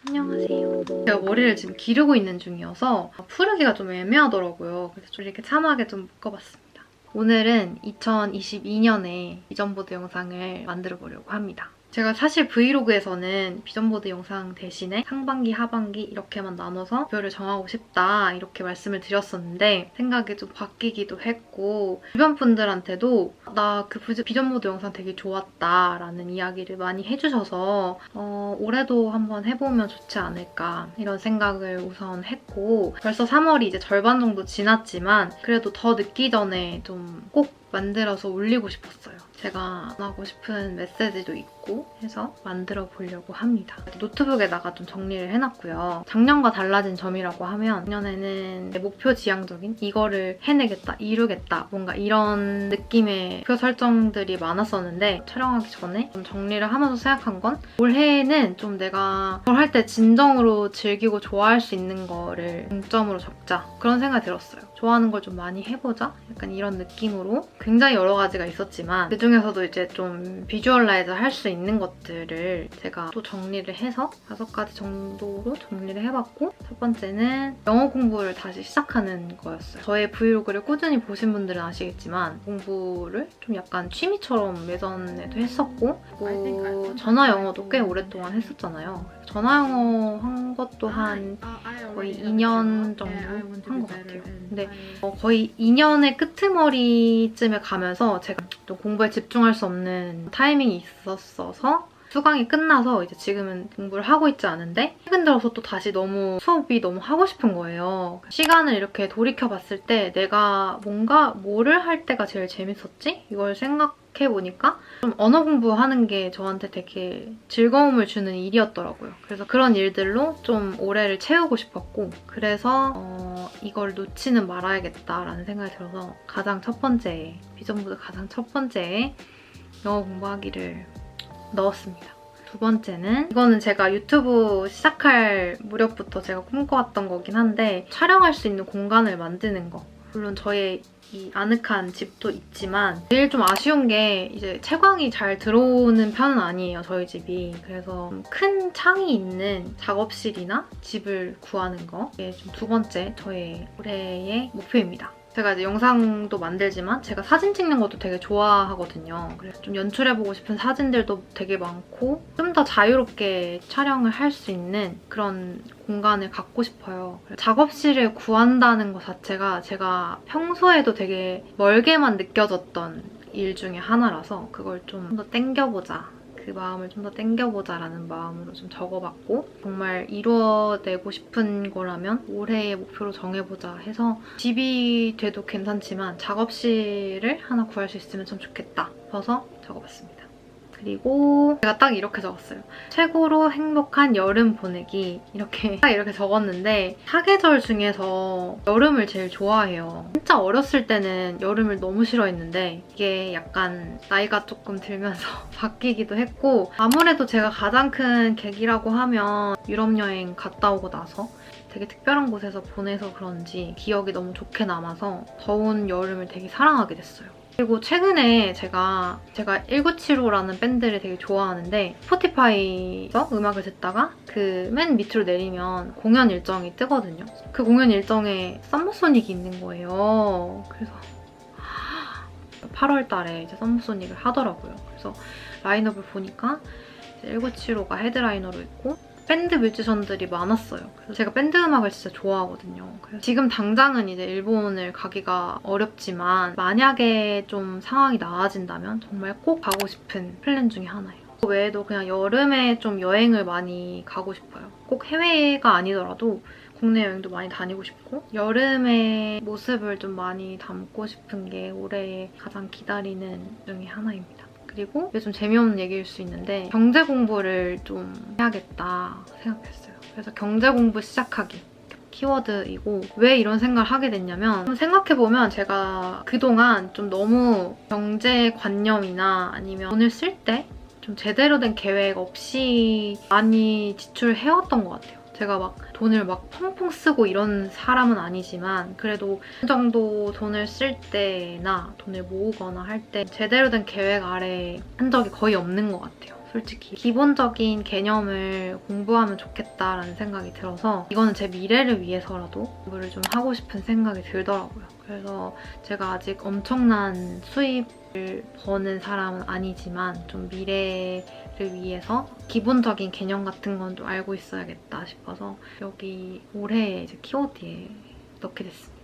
안녕하세요. 제가 머리를 지금 기르고 있는 중이어서 푸르기가 좀 애매하더라고요. 그래서 좀 이렇게 참하게 좀 묶어봤습니다. 오늘은 2022년에 비전보드 영상을 만들어 보려고 합니다. 제가 사실 브이로그에서는 비전보드 영상 대신에 상반기, 하반기 이렇게만 나눠서 목표를 정하고 싶다 이렇게 말씀을 드렸었는데 생각이 좀 바뀌기도 했고 주변 분들한테도 나 그 비전보드 영상 되게 좋았다 라는 이야기를 많이 해주셔서 올해도 한번 해보면 좋지 않을까 이런 생각을 우선 했고 벌써 3월이 이제 절반 정도 지났지만 그래도 더 늦기 전에 좀 꼭 만들어서 올리고 싶었어요. 제가 전하고 싶은 메시지도 있고 해서 만들어 보려고 합니다. 노트북에다가 좀 정리를 해놨고요. 작년과 달라진 점이라고 하면 작년에는 목표 지향적인 이거를 해내겠다, 이루겠다 뭔가 이런 느낌의 목표 설정들이 많았었는데 촬영하기 전에 좀 정리를 하면서 생각한 건 올해에는 좀 내가 뭘 할 때 진정으로 즐기고 좋아할 수 있는 거를 중점으로 적자 그런 생각이 들었어요. 좋아하는 걸 좀 많이 해보자 약간 이런 느낌으로 굉장히 여러 가지가 있었지만 그중에서도 이제 좀 비주얼라이즈 할 수 있는 것들을 제가 또 정리를 해서 5가지 정도로 정리를 해봤고 첫 번째는 영어 공부를 다시 시작하는 거였어요. 저의 브이로그를 꾸준히 보신 분들은 아시겠지만 공부를 좀 약간 취미처럼 예전에도 했었고 그리고 전화 영어도 꽤 오랫동안 했었잖아요. 전화 영어 한 것도 한 거의 2년 정도 한 것 같아요. 근데 거의 2년의 끄트머리쯤에 가면서 제가 또 공부에 집중할 수 없는 타이밍이 있었어서 수강이 끝나서 이제 지금은 공부를 하고 있지 않은데 최근 들어서 또 다시 너무 수업이 너무 하고 싶은 거예요. 시간을 이렇게 돌이켜봤을 때 내가 뭔가 뭐를 할 때가 제일 재밌었지? 이걸 생각해보니까 좀 언어 공부하는 게 저한테 되게 즐거움을 주는 일이었더라고요. 그래서 그런 일들로 좀 올해를 채우고 싶었고 그래서 이걸 놓치는 말아야겠다라는 생각이 들어서 가장 첫 번째, 비전보드 가장 첫 번째에 영어 공부하기를 넣었습니다. 두 번째는 이거는 제가 유튜브 시작할 무렵부터 제가 꿈꿔왔던 거긴 한데 촬영할 수 있는 공간을 만드는 거. 물론 저의 이 아늑한 집도 있지만 제일 좀 아쉬운 게 이제 채광이 잘 들어오는 편은 아니에요, 저희 집이. 그래서 큰 창이 있는 작업실이나 집을 구하는 거. 이게 좀 두 번째 저의 올해의 목표입니다. 제가 이제 영상도 만들지만 제가 사진 찍는 것도 되게 좋아하거든요. 그래서 좀 연출해보고 싶은 사진들도 되게 많고 좀 더 자유롭게 촬영을 할 수 있는 그런 공간을 갖고 싶어요. 작업실을 구한다는 것 자체가 제가 평소에도 되게 멀게만 느껴졌던 일 중에 하나라서 그걸 좀 더 땡겨보자. 그 마음을 좀 더 땡겨보자라는 마음으로 좀 적어봤고 정말 이루어내고 싶은 거라면 올해의 목표로 정해보자 해서 집이 돼도 괜찮지만 작업실을 하나 구할 수 있으면 참 좋겠다 싶어서 적어봤습니다. 그리고 제가 딱 이렇게 적었어요. 최고로 행복한 여름 보내기 이렇게 딱 이렇게 적었는데 사계절 중에서 여름을 제일 좋아해요. 진짜 어렸을 때는 여름을 너무 싫어했는데 이게 약간 나이가 조금 들면서 바뀌기도 했고 아무래도 제가 가장 큰 계기라고 하면 유럽 여행 갔다 오고 나서 되게 특별한 곳에서 보내서 그런지 기억이 너무 좋게 남아서 더운 여름을 되게 사랑하게 됐어요. 그리고 최근에 제가 1975라는 밴드를 되게 좋아하는데 스포티파이에서 음악을 듣다가 그 맨 밑으로 내리면 공연 일정이 뜨거든요. 그 공연 일정에 썸머소닉이 있는 거예요. 그래서 8월 달에 이제 썸머소닉을 하더라고요. 그래서 라인업을 보니까 1975가 헤드라이너로 있고 밴드 뮤지션들이 많았어요. 그래서 제가 밴드 음악을 진짜 좋아하거든요. 그래서 지금 당장은 이제 일본을 가기가 어렵지만 만약에 좀 상황이 나아진다면 정말 꼭 가고 싶은 플랜 중에 하나예요. 그 외에도 그냥 여름에 좀 여행을 많이 가고 싶어요. 꼭 해외가 아니더라도 국내 여행도 많이 다니고 싶고 여름의 모습을 좀 많이 담고 싶은 게 올해의 가장 기다리는 중에 하나입니다. 그리고 이게 좀 재미없는 얘기일 수 있는데 경제 공부를 좀 해야겠다 생각했어요. 그래서 경제 공부 시작하기 키워드이고 왜 이런 생각을 하게 됐냐면 생각해보면 제가 그동안 좀 너무 경제관념이나 아니면 돈을 쓸 때 좀 제대로 된 계획 없이 많이 지출해왔던 것 같아요. 제가 막 돈을 막 펑펑 쓰고 이런 사람은 아니지만 그래도 어느 정도 돈을 쓸 때나 돈을 모으거나 할 때 제대로 된 계획 아래 한 적이 거의 없는 것 같아요. 솔직히 기본적인 개념을 공부하면 좋겠다라는 생각이 들어서 이거는 제 미래를 위해서라도 공부를 좀 하고 싶은 생각이 들더라고요. 그래서 제가 아직 엄청난 수입을 버는 사람은 아니지만 좀 미래를 위해서 기본적인 개념 같은 건 좀 알고 있어야겠다 싶어서 여기 올해 이제 키워드에 넣게 됐습니다.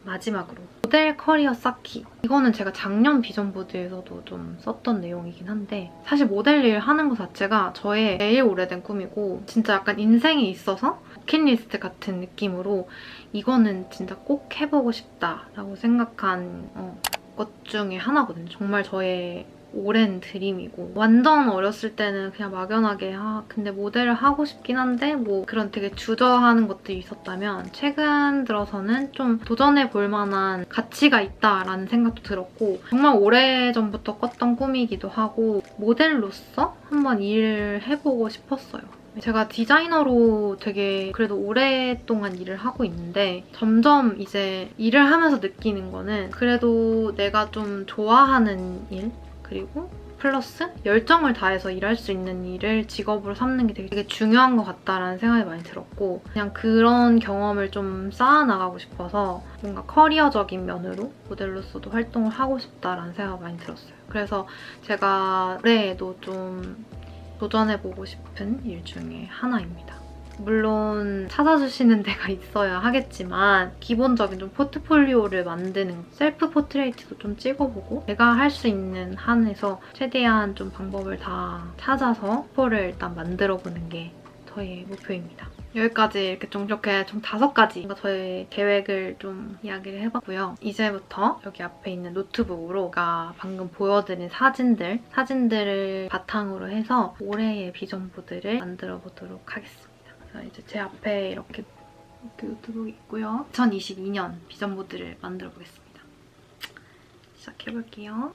마지막으로 모델 커리어 쌓기. 이거는 제가 작년 비전보드에서도 좀 썼던 내용이긴 한데 사실 모델 일 하는 것 자체가 저의 제일 오래된 꿈이고 진짜 약간 인생에 있어서 버킷리스트 같은 느낌으로 이거는 진짜 꼭 해보고 싶다라고 생각한 것 중에 하나거든요. 정말 저의 오랜 드림이고 완전 어렸을 때는 그냥 막연하게 근데 모델을 하고 싶긴 한데 뭐 그런 되게 주저하는 것들이 있었다면 최근 들어서는 좀 도전해볼 만한 가치가 있다라는 생각도 들었고 정말 오래전부터 꿨던 꿈이기도 하고 모델로서 한번 일을 해보고 싶었어요. 제가 디자이너로 되게 그래도 오랫동안 일을 하고 있는데 점점 이제 일을 하면서 느끼는 거는 그래도 내가 좀 좋아하는 일 그리고 플러스 열정을 다해서 일할 수 있는 일을 직업으로 삼는 게 되게 중요한 것 같다라는 생각이 많이 들었고 그냥 그런 경험을 좀 쌓아나가고 싶어서 뭔가 커리어적인 면으로 모델로서도 활동을 하고 싶다라는 생각이 많이 들었어요. 그래서 제가 올해에도 좀 도전해보고 싶은 일 중에 하나입니다. 물론 찾아주시는 데가 있어야 하겠지만 기본적인 좀 포트폴리오를 만드는 셀프 포트레이트도 좀 찍어보고 제가 할 수 있는 한에서 최대한 좀 방법을 다 찾아서 포를 일단 만들어보는 게 저의 목표입니다. 여기까지 이렇게 좀 5가지 저의 계획을 좀 이야기를 해봤고요. 이제부터 여기 앞에 있는 노트북으로 제가 방금 보여드린 사진들을 바탕으로 해서 올해의 비전보드를 만들어 보도록 하겠습니다. 자, 이제 제 앞에 이렇게 노트북이 있고요. 2022년 비전보드를 만들어 보겠습니다. 시작해볼게요.